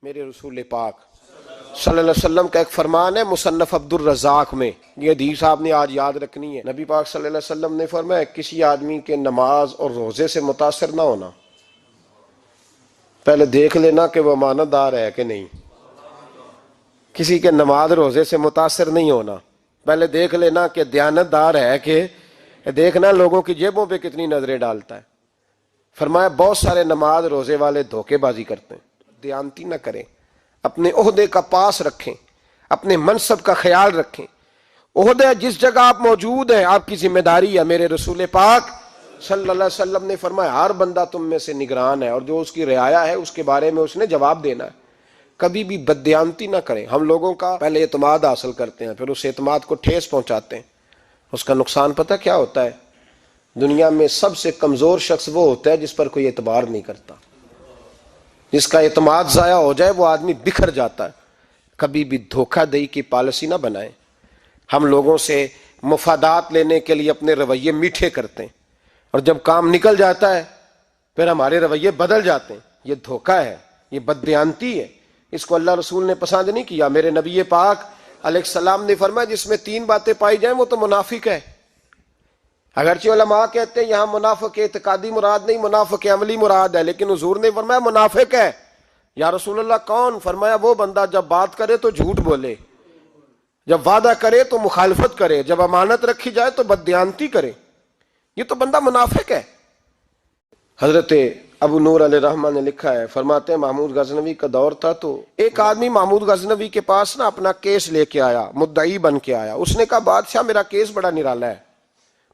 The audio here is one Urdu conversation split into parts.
میرے رسول پاک صلی اللہ علیہ وسلم کا ایک فرمان ہے مصنف عبد الرزاق میں، یہ حدیث آپ نے آج یاد رکھنی ہے۔ نبی پاک صلی اللہ علیہ وسلم نے فرمایا کسی آدمی کے نماز اور روزے سے متاثر نہ ہونا، پہلے دیکھ لینا کہ وہ امانت دار ہے کہ نہیں۔ کسی کے نماز روزے سے متاثر نہیں ہونا، پہلے دیکھ لینا کہ دیانت دار ہے کہ دیکھنا لوگوں کی جیبوں پہ کتنی نظریں ڈالتا ہے۔ فرمایا بہت سارے نماز روزے والے دھوکے بازی کرتے ہیں، دیانتی نہ کریں، اپنے عہدے کا پاس رکھیں، اپنے منصب کا خیال رکھیں۔ عہدہ جس جگہ آپ موجود ہیں آپ کی ذمہ داری ہے۔ میرے رسول پاک صلی اللہ علیہ وسلم نے فرمایا ہر بندہ تم میں سے نگران ہے، اور جو اس کی رعایا ہے اس کے بارے میں اس نے جواب دینا ہے۔ کبھی بھی بددیانتی نہ کریں۔ ہم لوگوں کا پہلے اعتماد حاصل کرتے ہیں، پھر اس اعتماد کو ٹھیس پہنچاتے ہیں۔ اس کا نقصان پتہ کیا ہوتا ہے؟ دنیا میں سب سے کمزور شخص وہ ہوتا ہے جس پر کوئی اعتبار نہیں کرتا۔ جس کا اعتماد ضائع ہو جائے وہ آدمی بکھر جاتا ہے۔ کبھی بھی دھوکہ دہی کی پالیسی نہ بنائیں۔ ہم لوگوں سے مفادات لینے کے لیے اپنے رویے میٹھے کرتے ہیں، اور جب کام نکل جاتا ہے پھر ہمارے رویے بدل جاتے ہیں۔ یہ دھوکہ ہے، یہ بددیانتی ہے، اس کو اللہ رسول نے پسند نہیں کیا۔ میرے نبی پاک علیہ السلام نے فرمایا جس میں 3 باتیں پائی جائیں وہ تو منافق ہے۔ اگرچہ علماء کہتے ہیں یہاں منافق اعتقادی مراد نہیں، منافق عملی مراد ہے، لیکن حضور نے فرمایا منافق ہے۔ یا رسول اللہ کون؟ فرمایا وہ بندہ جب بات کرے تو جھوٹ بولے، جب وعدہ کرے تو مخالفت کرے، جب امانت رکھی جائے تو بددیانتی کرے، یہ تو بندہ منافق ہے۔ حضرت ابو نور علیہ رحمہ نے لکھا ہے، فرماتے ہیں محمود غزنوی کا دور تھا تو ایک آدمی محمود غزنوی کے پاس نا اپنا کیس لے کے آیا، مدعی بن کے آیا۔ اس نے کہا بادشاہ میرا کیس بڑا نرالا ہے۔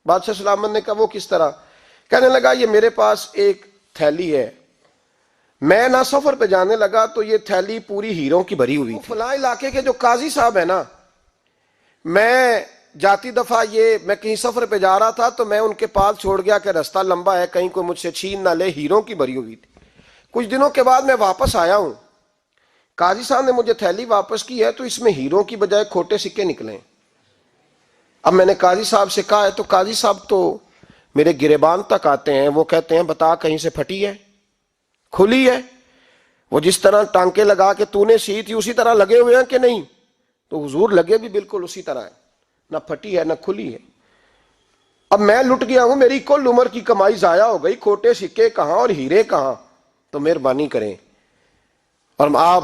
بادشاہ سلامت نے کہا وہ کس طرح؟ کہنے لگا یہ میرے پاس ایک تھیلی ہے، میں نہ سفر پہ جانے لگا تو یہ تھیلی پوری ہیروں کی بھری ہوئی تھی۔ فلاں علاقے کے جو قاضی صاحب ہیں نا، میں جاتی دفعہ میں کہیں سفر پہ جا رہا تھا تو میں ان کے پاس چھوڑ گیا کہ رستہ لمبا ہے، کہیں کوئی مجھ سے چھین نہ لے، ہیروں کی بھری ہوئی تھی۔ کچھ دنوں کے بعد میں واپس آیا ہوں، قاضی صاحب نے مجھے تھیلی واپس کی ہے تو اس میں ہیروں کی بجائے کھوٹے سکے نکلے ہیں۔ اب میں نے قاضی صاحب سے کہا ہے تو قاضی صاحب تو میرے گریبان تک آتے ہیں، وہ کہتے ہیں بتا کہیں سے پھٹی ہے، کھلی ہے؟ وہ جس طرح ٹانکے لگا کے تو نے سی تھی اسی طرح لگے ہوئے ہیں کہ نہیں؟ تو حضور لگے بھی بالکل اسی طرح ہے، نہ پھٹی ہے نہ کھلی ہے۔ اب میں لٹ گیا ہوں، میری کل عمر کی کمائی ضائع ہو گئی، کھوٹے سکے کہاں اور ہیرے کہاں؟ تو مہربانی کریں، اور آپ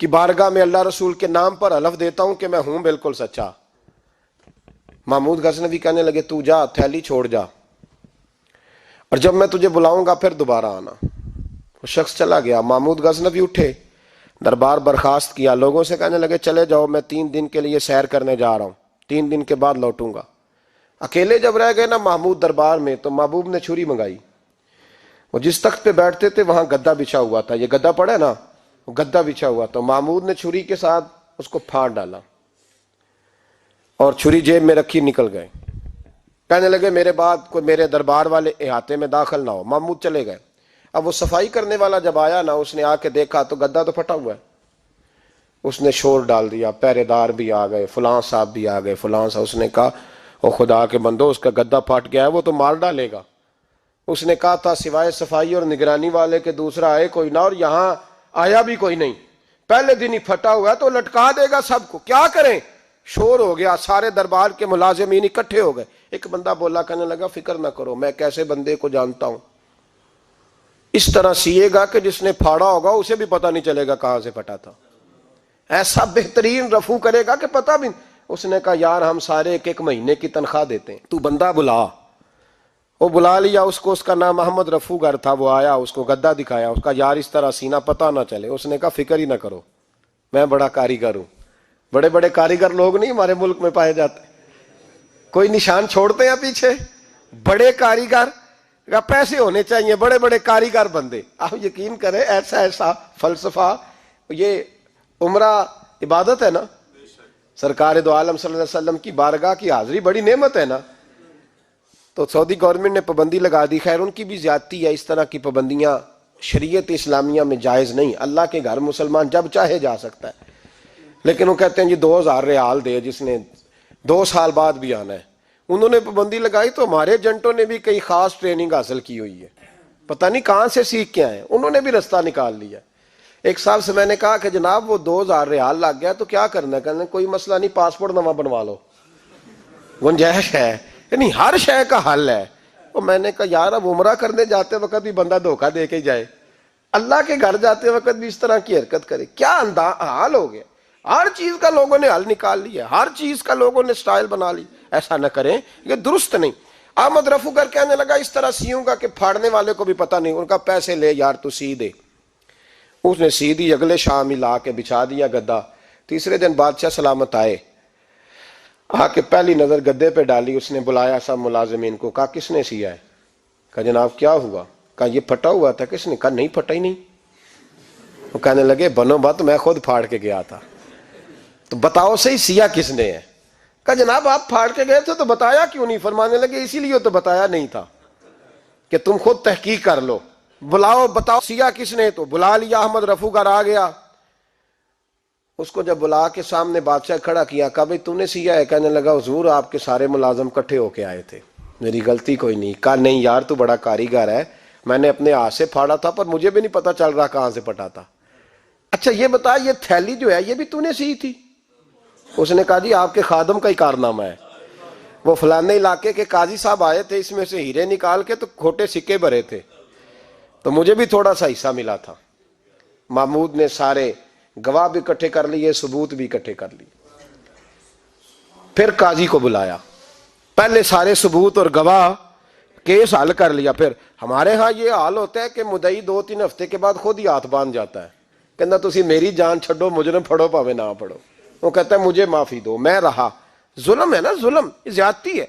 کی بارگاہ میں اللہ رسول کے نام پر حلف دیتا ہوں کہ میں ہوں بالکل سچا۔ محمود غزنوی کہنے لگے تو جا، تھیلی چھوڑ جا، اور جب میں تجھے بلاؤں گا پھر دوبارہ آنا۔ وہ شخص چلا گیا۔ محمود غزنوی اٹھے، دربار برخاست کیا، لوگوں سے کہنے لگے چلے جاؤ میں 3 دن کے لیے سیر کرنے جا رہا ہوں، 3 دن کے بعد لوٹوں گا۔ اکیلے جب رہ گئے نا محمود دربار میں تو محبوب نے چھری منگائی۔ وہ جس تخت پہ بیٹھتے تھے وہاں گدا بچھا ہوا تھا، یہ گدا پڑا ہے نا، وہ گدا بچھا ہوا تھا۔ محمود نے چھری کے ساتھ اس کو پھاڑ ڈالا اور چھری جیب میں رکھی نکل گئے۔ کہنے لگے میرے بعد کوئی میرے دربار والے احاطے میں داخل نہ ہو۔ محمود چلے گئے۔ اب وہ صفائی کرنے والا جب آیا نا، اس نے آ کے دیکھا تو گدا تو پھٹا ہوا ہے۔ اس نے شور ڈال دیا، پہرے دار بھی آ گئے، فلاں صاحب بھی آ گئے، فلاں صاحب۔ اس نے کہا او خدا کے بندو، اس کا گدا پھٹ گیا ہے، وہ تو مار ڈالے گا۔ اس نے کہا تھا سوائے صفائی اور نگرانی والے کے دوسرا آئے کوئی نہ، اور یہاں آیا بھی کوئی نہیں، پہلے دن ہی پھٹا ہوا ہے تو لٹکا دے گا سب کو، کیا کریں؟ شور ہو گیا، سارے دربار کے ملازمین اکٹھے ہو گئے۔ ایک بندہ بولا، کہنے لگا فکر نہ کرو، میں کیسے بندے کو جانتا ہوں، اس طرح سیے گا کہ جس نے پھاڑا ہوگا اسے بھی پتہ نہیں چلے گا کہاں سے پھٹا تھا، ایسا بہترین رفو کرے گا کہ پتہ بھی۔ اس نے کہا یار ہم سارے 1 مہینے کی تنخواہ دیتے ہیں، تو بندہ بلا۔ وہ بلا لیا اس کو، اس کا نام محمد رفو گر تھا۔ وہ آیا، اس کو گدا دکھایا، اس کا یار اس طرح سینہ پتہ نہ چلے۔ اس نے کہا فکر ہی نہ کرو، میں بڑا کاریگر ہوں۔ بڑے بڑے کاریگر لوگ نہیں ہمارے ملک میں پائے جاتے، کوئی نشان چھوڑتے ہیں پیچھے؟ بڑے کاریگر کا پیسے ہونے چاہیے، بڑے بڑے کاریگر بندے۔ آپ یقین کریں ایسا فلسفہ، یہ عمرہ عبادت ہے نا، سرکار دو عالم صلی اللہ علیہ وسلم کی بارگاہ کی حاضری بڑی نعمت ہے نا۔ تو سعودی گورنمنٹ نے پابندی لگا دی، خیر ان کی بھی زیادتی ہے، اس طرح کی پابندیاں شریعت اسلامیہ میں جائز نہیں۔ اللہ کے گھر مسلمان جب چاہے جا سکتا ہے، لیکن وہ کہتے ہیں جی 2000 ریال دے جس نے 2 سال بعد بھی آنا ہے۔ انہوں نے پابندی لگائی تو ہمارے ایجنٹوں نے بھی کئی خاص ٹریننگ حاصل کی ہوئی ہے، پتہ نہیں کہاں سے سیکھ کے آئے، انہوں نے بھی رستہ نکال لیا۔ ایک صاحب سے میں نے کہا کہ جناب وہ 2000 ریال لگ گیا تو کیا کرنا ہے؟ کہنے کوئی مسئلہ نہیں، پاسپورٹ نواں بنوا لو، گنجائش ہے، یعنی ہر شے کا حل ہے۔ وہ میں نے کہا یار اب عمرہ کرنے جاتے وقت بھی بندہ دھوکہ دے کے جائے، اللہ کے گھر جاتے وقت بھی اس طرح کی حرکت کرے، کیا حال ہو گیا؟ ہر چیز کا لوگوں نے حل نکال لیا، ہر چیز کا لوگوں نے سٹائل بنا لی۔ ایسا نہ کریں، یہ درست نہیں۔ احمد رفو گر کہنے لگا اس طرح سیوں گا کہ پھاڑنے والے کو بھی پتہ نہیں۔ ان کا پیسے لے یار تو سی دے۔ اس نے سی دی، اگلے شام ہی لا کے بچھا دیا گدا۔ تیسرے دن بادشاہ سلامت آئے، آ کے پہلی نظر گدے پہ ڈالی، اس نے بلایا سب ملازمین کو، کہا کس نے سیا ہے؟ کہا جناب کیا ہوا؟ کہا یہ پھٹا ہوا تھا۔ کس نے؟ کہا نہیں پھٹا ہی نہیں۔ وہ کہنے لگے بنو بات، میں خود پھاڑ کے گیا تھا، تو بتاؤ صحیح سیا کس نے ہے؟ کہا جناب آپ پھاڑ کے گئے تھے تو بتایا کیوں نہیں؟ فرمانے لگے اسی لیے تو بتایا نہیں تھا کہ تم خود تحقیق کر لو، بلاؤ بتاؤ سیا کس نے۔ تو بلا لیا، احمد رفو گر آ گیا۔ اس کو جب بلا کے سامنے بادشاہ کھڑا کیا، کہا بھئی تو نے سیا ہے؟ کہنے لگا حضور آپ کے سارے ملازم کٹھے ہو کے آئے تھے، میری غلطی کوئی نہیں۔ کہا نہیں یار تو بڑا کاریگر ہے، میں نے اپنے ہاتھ سے پھاڑا تھا پر مجھے بھی نہیں پتا چل رہا کہاں سے پھٹا تھا۔ اچھا یہ بتا یہ تھیلی جو ہے یہ بھی تو نے سی تھی؟ اس نے کہا جی آپ کے خادم کا ہی کارنامہ ہے، وہ فلانے علاقے کے قاضی صاحب آئے تھے، اس میں سے ہیرے نکال کے تو کھوٹے سکے بھرے تھے، تو مجھے بھی تھوڑا سا حصہ ملا تھا۔ محمود نے سارے گواہ بھی اکٹھے کر لیے، ثبوت بھی اکٹھے کر لیے۔ پھر قاضی کو بلایا، پہلے سارے ثبوت اور گواہ کیس حل کر لیا۔ پھر ہمارے ہاں یہ حال ہوتا ہے کہ مدعی 2-3 ہفتے کے بعد خود ہی ہاتھ باندھ جاتا ہے، کہنا تسی میری جان چھڈو، مجرم پھڑو پاوے نہ پھڑو۔ وہ کہتا ہے مجھے معافی دو، میں رہا۔ ظلم ہے نا، ظلم زیادتی ہے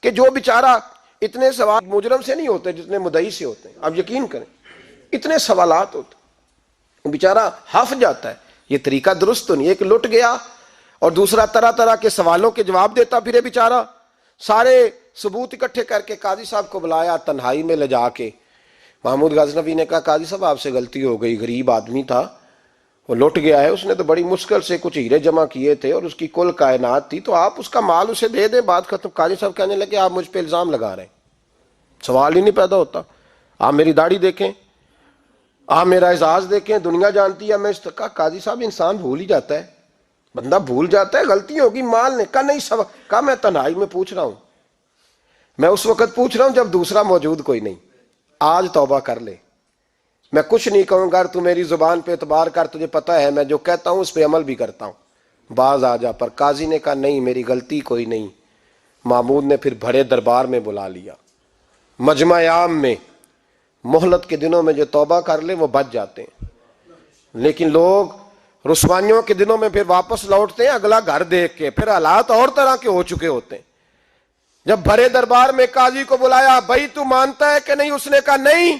کہ جو بیچارہ اتنے سوال مجرم سے نہیں ہوتے جتنے مدعی سے ہوتے ہیں۔ اب یقین کریں اتنے سوالات ہوتے، بیچارہ ہف جاتا ہے۔ یہ طریقہ درست تو نہیں، ایک لٹ گیا اور دوسرا طرح طرح کے سوالوں کے جواب دیتا پھرے بیچارہ۔ سارے ثبوت اکٹھے کر کے قاضی صاحب کو بلایا، تنہائی میں لے جا کے محمود غزنوی نے کہا قاضی صاحب آپ سے غلطی ہو گئی، غریب آدمی تھا، وہ لٹ گیا ہے، اس نے تو بڑی مشکل سے کچھ ہیرے جمع کیے تھے اور اس کی کل کائنات تھی، تو آپ اس کا مال اسے دے دیں، بات ختم۔ قاضی صاحب کہنے لگے آپ مجھ پہ الزام لگا رہے ہیں، سوال ہی نہیں پیدا ہوتا۔ آپ میری داڑھی دیکھیں، آپ میرا اعزاز دیکھیں، دنیا جانتی ہے میں اس کا۔ قاضی صاحب انسان بھول ہی جاتا ہے، بندہ بھول جاتا ہے، غلطی ہوگی، مال نے کہا نہیں سب۔ کہا میں تنہائی میں پوچھ رہا ہوں، میں اس وقت پوچھ رہا ہوں جب دوسرا موجود کوئی نہیں، آج توبہ کر لے، میں کچھ نہیں کہوں گا، تو میری زبان پہ اعتبار کر، تجھے پتہ ہے میں جو کہتا ہوں اس پہ عمل بھی کرتا ہوں، باز آ جا۔ پر قاضی نے کہا نہیں میری غلطی کوئی نہیں۔ محمود نے پھر بڑے دربار میں بلا لیا، مجمع عام میں۔ مہلت کے دنوں میں جو توبہ کر لے وہ بچ جاتے ہیں، لیکن لوگ رسوائیوں کے دنوں میں پھر واپس لوٹتے ہیں اگلا گھر دیکھ کے، پھر حالات اور طرح کے ہو چکے ہوتے ہیں۔ جب بڑے دربار میں قاضی کو بلایا، بھائی تو مانتا ہے کہ نہیں؟ اس نے کہا نہیں۔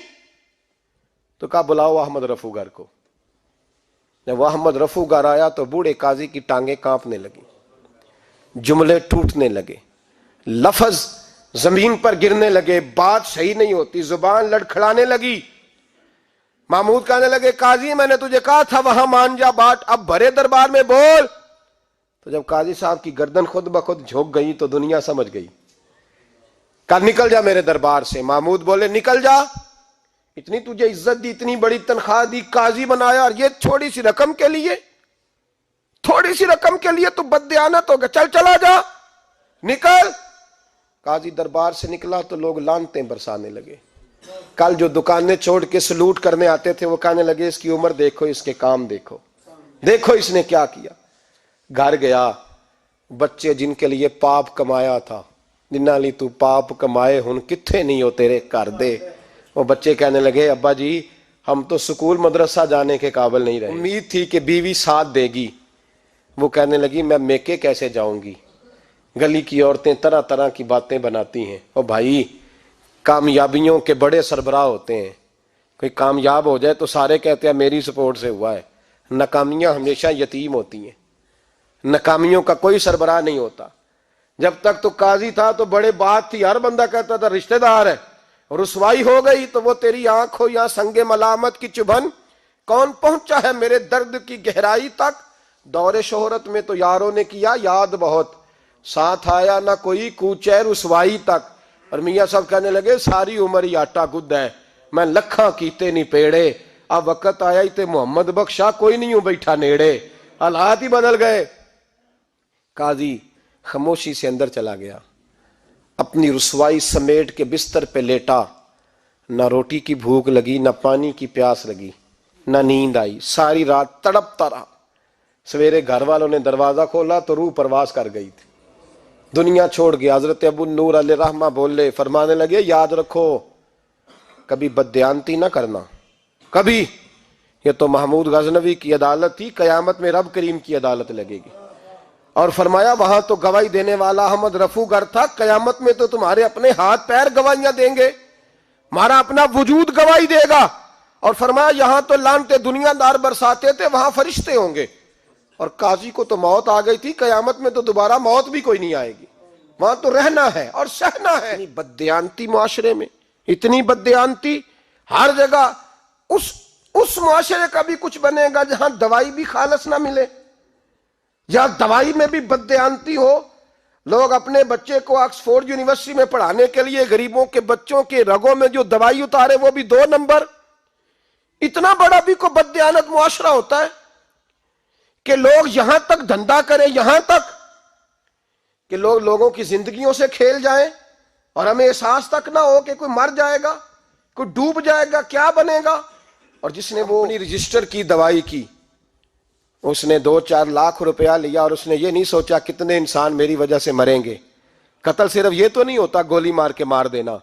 تو کہا بلاؤ احمد رفو گر کو۔ جب وہ احمد رفو گر آیا تو بوڑھے قاضی کی ٹانگیں کانپنے لگی، جملے ٹوٹنے لگے، لفظ زمین پر گرنے لگے، بات صحیح نہیں ہوتی، زبان لڑکھڑانے لگی۔ محمود کہنے لگے قاضی میں نے تجھے کہا تھا وہاں مان جا بات، اب بڑے دربار میں بول۔ تو جب قاضی صاحب کی گردن خود بخود جھک گئی تو دنیا سمجھ گئی، کہا نکل جا میرے دربار سے۔ محمود بولے نکل جا، اتنی تجھے عزت دی، اتنی بڑی تنخواہ دی، قاضی بنایا، اور یہ تھوڑی سی رقم کے لیے، تھوڑی سی رقم کے لیے تو بددیانت ہو گیا، چل چلا جا، نکل۔ قاضی دربار سے نکلا تو لوگ لعنتیں برسانے لگے۔ کل جو دکانیں چھوڑ کے سلوٹ کرنے آتے تھے وہ کہنے لگے اس کی عمر دیکھو، اس کے کام دیکھو، دیکھو اس نے کیا کیا۔ گھر گیا، بچے جن کے لیے پاپ کمایا تھا، جنہاں لی تو پاپ کمائے ہن کتھے نہیں ہو تیرے کر دے۔ وہ بچے کہنے لگے ابا جی ہم تو سکول مدرسہ جانے کے قابل نہیں رہے، امید تھی کہ بیوی ساتھ دے گی۔ وہ کہنے لگی میں میکے کیسے جاؤں گی، گلی کی عورتیں طرح طرح کی باتیں بناتی ہیں۔ اور بھائی کامیابیوں کے بڑے سربراہ ہوتے ہیں، کوئی کامیاب ہو جائے تو سارے کہتے ہیں میری سپورٹ سے ہوا ہے، ناکامیاں ہمیشہ یتیم ہوتی ہیں، ناکامیوں کا کوئی سربراہ نہیں ہوتا۔ جب تک تو قاضی تھا تو بڑے بات تھی، ہر بندہ کہتا تھا رشتہ دار ہے، رسوائی ہو گئی تو وہ تیری آنکھ ہو یا سنگ ملامت کی چبھن، کون پہنچا ہے میرے درد کی گہرائی تک، دور شہرت میں تو یاروں نے کیا یاد بہت، ساتھ آیا نہ کوئی کوچے رسوائی تک۔ اور میاں صاحب کہنے لگے ساری عمر ہی آٹا گد ہے، میں لکھاں کیتے نہیں پیڑے، اب وقت آیا ہی تے محمد بخشا کوئی نہیں ہوں بیٹھا نیڑے، حالات ہی بدل گئے۔ قاضی خاموشی سے اندر چلا گیا، اپنی رسوائی سمیٹ کے بستر پہ لیٹا، نہ روٹی کی بھوک لگی، نہ پانی کی پیاس لگی، نہ نیند آئی، ساری رات تڑپتا رہا۔ سویرے گھر والوں نے دروازہ کھولا تو روح پرواز کر گئی تھی، دنیا چھوڑ گیا۔ حضرت ابو نور علیہ رحمہ بولے، فرمانے لگے یاد رکھو کبھی بددیانتی نہ کرنا، کبھی۔ یہ تو محمود غزنوی کی عدالت تھی، قیامت میں رب کریم کی عدالت لگے گی۔ اور فرمایا وہاں تو گواہی دینے والا احمد رفو گر تھا، قیامت میں تو تمہارے اپنے ہاتھ پیر گواہیاں دیں گے، ہمارا اپنا وجود گواہی دے گا۔ اور فرمایا یہاں تو لانتے دنیا دار برساتے تھے، وہاں فرشتے ہوں گے۔ اور قاضی کو تو موت آ گئی تھی، قیامت میں تو دوبارہ موت بھی کوئی نہیں آئے گی، وہاں تو رہنا ہے اور سہنا ہے۔ اتنی بددیانتی معاشرے میں، اتنی بددیانتی ہر جگہ۔ اس معاشرے کا بھی کچھ بنے گا جہاں دوائی بھی خالص نہ ملے، یا دوائی میں بھی بددیانتی ہو۔ لوگ اپنے بچے کو آکسفورڈ یونیورسٹی میں پڑھانے کے لیے غریبوں کے بچوں کے رگوں میں جو دوائی اتارے وہ بھی 2 نمبر۔ اتنا بڑا بھی کو بددیانت معاشرہ ہوتا ہے کہ لوگ یہاں تک دھندا کریں، یہاں تک کہ لوگ لوگوں کی زندگیوں سے کھیل جائیں، اور ہمیں احساس تک نہ ہو کہ کوئی مر جائے گا، کوئی ڈوب جائے گا، کیا بنے گا۔ اور جس نے وہ اپنی رجسٹر کی دوائی کی، اس نے 2-4 لاکھ روپیہ لیا، اور اس نے یہ نہیں سوچا کتنے انسان میری وجہ سے مریں گے۔ قتل صرف یہ تو نہیں ہوتا گولی مار کے مار دینا،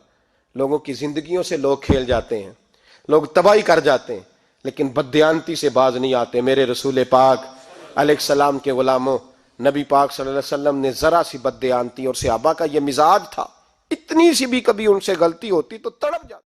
لوگوں کی زندگیوں سے لوگ کھیل جاتے ہیں، لوگ تباہی کر جاتے ہیں، لیکن بددیانتی سے باز نہیں آتے۔ میرے رسول پاک علیہ السلام کے غلاموں، نبی پاک صلی اللہ علیہ وسلم نے ذرا سی بددیانتی، اور صحابہ کا یہ مزاج تھا، اتنی سی بھی کبھی ان سے غلطی ہوتی تو تڑپ جاتی۔